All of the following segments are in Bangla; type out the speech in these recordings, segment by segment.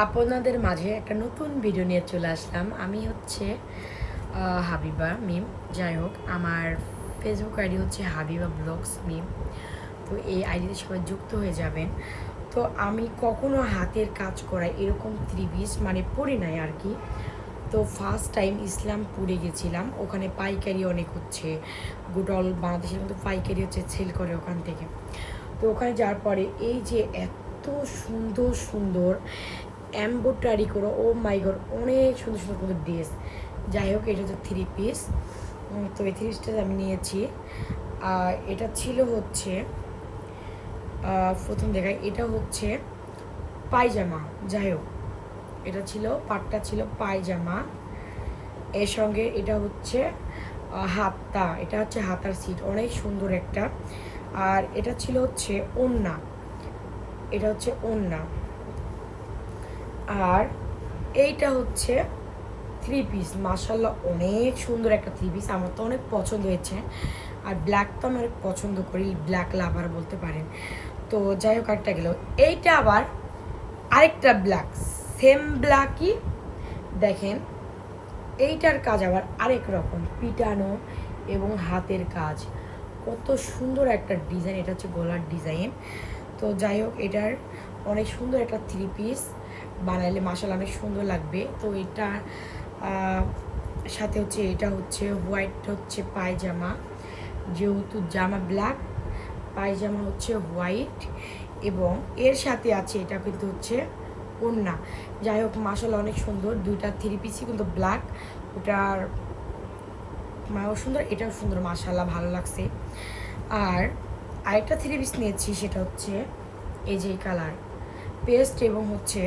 আপনাদের মাঝে একটা নতুন ভিডিও নিয়ে চলে আসলাম। আমি হাবিবা মিম। যাই হোক, আমার ফেসবুক আইডি হচ্ছে হাবিবা ব্লগস মিম। তো এই আইডিতে সবাই যুক্ত হয়ে যাবেন। তো আমি কখনো হাতের কাজ করা এরকম ত্রিপিস মানে পড়ি নাই আর কি। তো ফার্স্ট টাইম ইসলামপুরে গেছিলাম, ওখানে পাইকারি অনেক হচ্ছে, গোটল বাংলাদেশের কিন্তু পাইকারি হচ্ছে সেল করে ওখান থেকে। তো ওখানে যাওয়ার পরে এই যে এত সুন্দর সুন্দর এমব্রয়ডারি করো, ও মাই গড, অনেক সুন্দর সুন্দর কিন্তু ড্রেস। যাই হোক, এটা হচ্ছে থ্রি পিস। তো এই থ্রি পিসটা আমি নিয়েছি। এটা ছিল হচ্ছে প্রথম দেখায়, এটা হচ্ছে পায়জামা। যাই হোক, এটা ছিল পাটটা ছিল পায়জামা, এর সঙ্গে এটা হচ্ছে হাতা, এটা হচ্ছে হাতার সিট, অনেক সুন্দর একটা। আর এটা ছিল হচ্ছে ওড়না, এটা হচ্ছে ওড়না। আর এইটা হচ্ছে থ্রি পিস। মাশাল্লাহ অনেক সুন্দর একটা থ্রি পিস, আমার তো অনেক পছন্দ হয়েছে। আর ব্ল্যাক তো আমি অনেক পছন্দ করি, ব্ল্যাক লাভার বলতে পারেন। তো যাই হোক, একটা গেল। এইটা আবার আরেকটা ব্ল্যাক, সেম ব্ল্যাকই, দেখেন এইটার কাজ আবার আরেক রকম, পিটানো এবং হাতের কাজ, কত সুন্দর একটা ডিজাইন। এটা হচ্ছে গলার ডিজাইন। তো যাই হোক, এটার অনেক সুন্দর একটা থ্রি পিস বানাইলে মাশাআল্লাহ অনেক সুন্দর লাগবে। তো এটা সাথে হচ্ছে এটা হচ্ছে হোয়াইট হচ্ছে পায়জামা, যেহেতু জামা ব্ল্যাক, পায়জামা হচ্ছে হোয়াইট, এবং এর সাথে আছে এটা কিন্তু হচ্ছে ওড়না। যাই হোক, মাশাআল্লাহ অনেক সুন্দর, দুইটা থ্রি পিসই কিন্তু ব্ল্যাক। ওটার মাও সুন্দর, এটাও সুন্দর, মাশাআল্লাহ ভালো লাগছে। আর আরেকটা থ্রি পিস নিয়েছি, সেটা হচ্ছে এই যে কালার পেস্ট, এবং হচ্ছে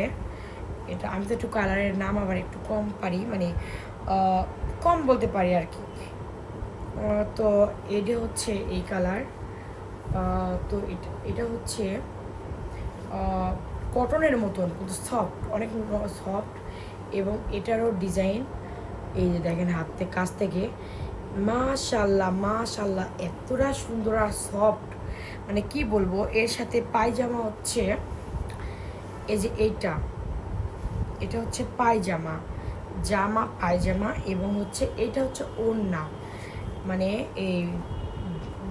এটা আমি তো একটু কালারের নাম আবার একটু কম পারি, মানে কম বলতে পারি আর কি। তো এটা হচ্ছে এই কালার। তো এটা হচ্ছে কটনের মতন কিন্তু সফট, অনেক সফট, এবং এটারও ডিজাইন এই যে দেখেন হাত থেকে কাছ থেকে, মাশাল্লাহ মাশাল্লাহ এতটা সুন্দর আর সফট, মানে কি বলবো। এর সাথে পায়জামা হচ্ছে এই যে এটা হচ্ছে পায়জামা, জামা পায়জামা, এবং হচ্ছে এটা হচ্ছে ওড়না, মানে এই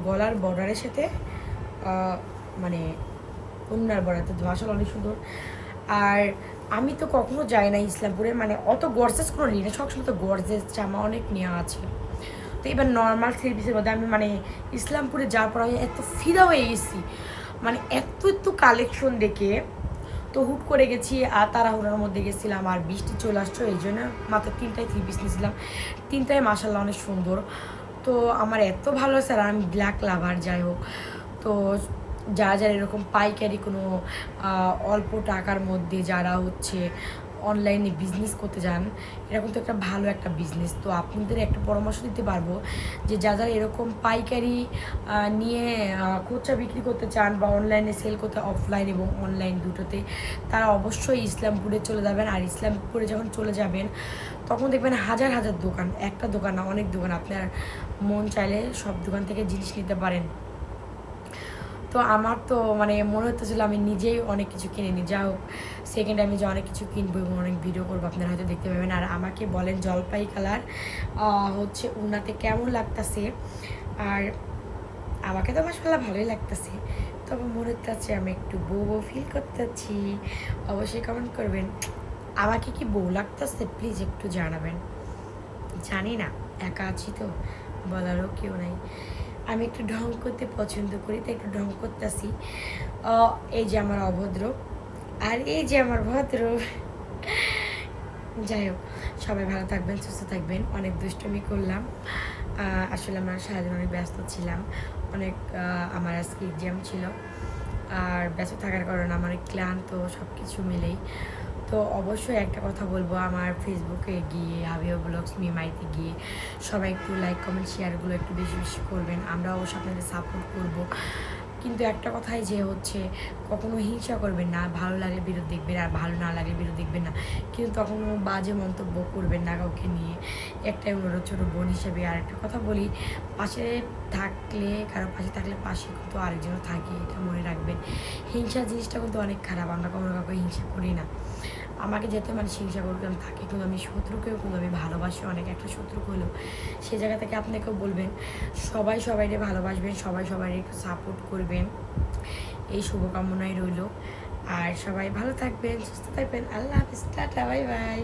গলার বর্ডারের সাথে মানে ওড়নার বর্ডার। তো আসলে অনেক সুন্দর। আর আমি তো কখনো যাই না ইসলামপুরে, মানে অত গর্জেস কোনো নিই না, সবসময় তো গর্জেস জামা অনেক নেওয়া আছে। তো এবার নর্মাল থ্রি পিসের মধ্যে আমি মানে ইসলামপুরে যাওয়ার পর আমি এত ফিদা হয়ে গেছি, মানে এত কালেকশন দেখে। তো হুট করে গেছি আর তাড়াহুড়োর মধ্যে গেছিলাম, আর বৃষ্টি চলে আসছো, এই জন্য মাত্র তিনটায় থ্রি পিস নিয়েছিলাম, তিনটায় মাশাআল্লাহ অনেক সুন্দর। তো আমার এত ভালো লাগছে, আর আমি ব্ল্যাক লাভার। যাই হোক, তো যারা এরকম পাইকারি কোনো অল্প টাকার মধ্যে যারা হচ্ছে অনলাইনে বিজনেস করতে যান, এরকম তো একটা ভালো একটা বিজনেস। তো আপনাদের একটা পরামর্শ দিতে পারবো যে যারা এরকম পাইকারি নিয়ে খুচরা বিক্রি করতে চান বা অনলাইনে সেল করতে, অফলাইন এবং অনলাইন দুটোতে, তারা অবশ্যই ইসলামপুরে চলে যাবেন। আর ইসলামপুরে যখন চলে যাবেন তখন দেখবেন হাজার হাজার দোকান, একটা দোকান না অনেক দোকান, আপনার মন চাইলে সব দোকান থেকে জিনিস নিতে পারেন। তো আমার তো মানে মনে হতেছিল আমি নিজেই অনেক কিছু কিনে নিই। যা হোক, সেকেন্ড টাইমে যে অনেক কিছু কিনবো এবং অনেক ভিডিও করবো, আপনারা হয়তো দেখতে পাবেন। আর আমাকে বলেন জলপাই কালার হচ্ছে উনাতে কেমন লাগতেছে। আর আমাকে তো মাশাআল্লাহ ভালোই লাগতেছে, তবে মনে হচ্ছে আমি একটু বউ ফিল করতেছি। অবশ্যই কমেন্ট করবেন আমাকে কি বউ লাগতেছে, প্লিজ একটু জানাবেন। জানি না, একা আছি তো, বলারও কেউ নাই। আমি একটু ঢং করতে পছন্দ করি, তাই একটু ঢং করতেছি। এই যে আমার অভদ্র, আর এই যে আমার ভদ্র। যাই হোক, সবাই ভালো থাকবেন, সুস্থ থাকবেন। অনেক দুষ্টুমি করলাম, আসলে আমরা সারাদিন অনেক ব্যস্ত ছিলাম, অনেক আমার আজকে এক্সাম ছিল, আর ব্যস্ত থাকার কারণে আমার ক্লান্ত সব কিছু মিলেই। তো অবশ্যই একটা কথা বলবো, আমার ফেসবুকে গিয়ে হাবিবা ব্লগস মিমাইতে গিয়ে সবাই একটু লাইক কমেন্ট শেয়ারগুলো একটু বেশি বেশি করবেন, আমরা অবশ্যই আপনাদের সাপোর্ট করব। কিন্তু একটা কথাই যে হচ্ছে, কখনো হিংসা করবেন না, ভালো লাগলে ভিডিও দেখবেন, আর ভালো না লাগলে ভিডিও দেখবেন না, কিন্তু তখন বাজে মন্তব্য করবেন না কাউকে নিয়ে। একটাই অনুরোধ ছোটো বোন হিসেবে। আর একটা কথা বলি, পাশে থাকলে, কারো পাশে থাকলে পাশে কিন্তু আরেকজনও থাকে, এটা মনে রাখবেন। হিংসা জিনিসটা কিন্তু অনেক খারাপ, আমরা কখনো কাউকে হিংসা করি না। আমাকে যেতে মানে হিংসা করতাম থাকে, কিন্তু আমি শত্রুকেও কিন্তু আমি ভালোবাসি অনেক, একটা শত্রু হলেও। সেই জায়গা থেকে আপনাকেও বলবেন সবাই সবাইকে ভালোবাসবেন, সবাই সবাই একটু সাপোর্ট করবেন, এই শুভকামনাই রইল। আর সবাই ভালো থাকবেন, সুস্থ থাকবেন। আল্লাহ হাফিজ, টাটা, বাই বাই।